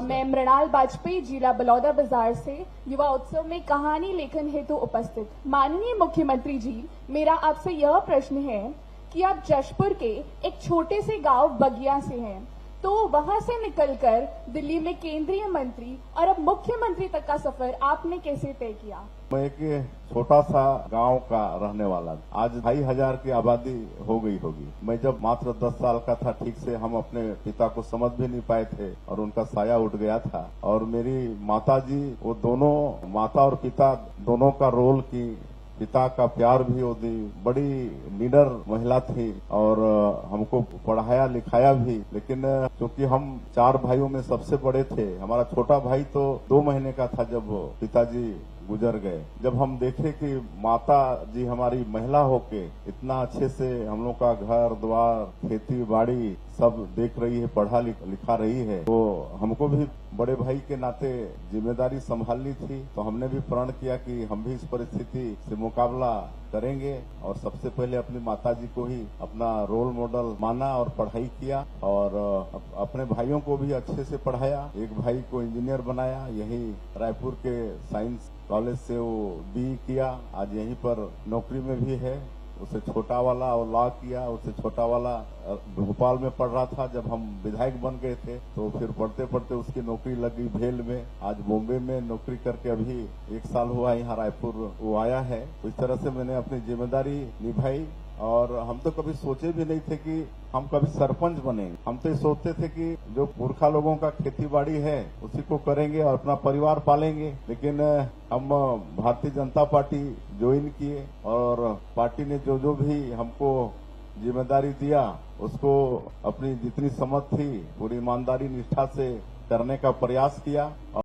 मैं मृणाल वाजपेयी जिला बलौदा बाजार से युवा उत्सव में कहानी लेखन हेतु उपस्थित। माननीय मुख्यमंत्री जी, मेरा आपसे यह प्रश्न है कि आप जशपुर के एक छोटे से गांव बगिया से हैं, तो वहां से निकलकर दिल्ली में केंद्रीय मंत्री और अब मुख्यमंत्री तक का सफर आपने कैसे तय किया? मैं एक छोटा सा गांव का रहने वाला, आज 2,500 की आबादी हो गई होगी। मैं जब मात्र 10 साल का था, ठीक से हम अपने पिता को समझ भी नहीं पाए थे और उनका साया उठ गया था। और मेरी माता जी, वो दोनों, माता और पिता दोनों का रोल की, पिता का प्यार भी वो दी, बड़ी लीडर महिला थी और हमको पढ़ाया लिखाया भी। लेकिन क्योंकि हम 4 भाइयों में सबसे बड़े थे, हमारा छोटा भाई तो 2 महीने का था जब पिताजी गुजर गए। जब हम देखे कि माता जी हमारी महिला होके इतना अच्छे से हम लोग का घर द्वार, खेती बाड़ी सब देख रही है, पढ़ा लिखा रही है, तो हमको भी बड़े भाई के नाते जिम्मेदारी संभालनी थी। तो हमने भी प्रण किया कि हम भी इस परिस्थिति से मुकाबला करेंगे और सबसे पहले अपनी माताजी को ही अपना रोल मॉडल माना और पढ़ाई किया और अपने भाइयों को भी अच्छे से पढ़ाया। एक भाई को इंजीनियर बनाया, यही रायपुर के साइंस कॉलेज से वो BE किया, आज यहीं पर नौकरी में भी है। उससे छोटा वाला और लॉ किया, उससे छोटा वाला भोपाल में पढ़ रहा था। जब हम विधायक बन गए थे तो फिर पढ़ते पढ़ते उसकी नौकरी लगी भेल में, आज बॉम्बे में नौकरी करके अभी 1 साल हुआ यहाँ रायपुर वो आया है। तो इस तरह से मैंने अपनी जिम्मेदारी निभाई और हम तो कभी सोचे भी नहीं थे कि हम कभी सरपंच बने। हम तो ये सोचते थे कि जो पुरखा लोगों का खेती बाड़ी है उसी को करेंगे और अपना परिवार पालेंगे। लेकिन हम भारतीय जनता पार्टी ज्वाइन किए और पार्टी ने जो भी हमको जिम्मेदारी दिया उसको अपनी जितनी समझ थी पूरी ईमानदारी निष्ठा से करने का प्रयास किया।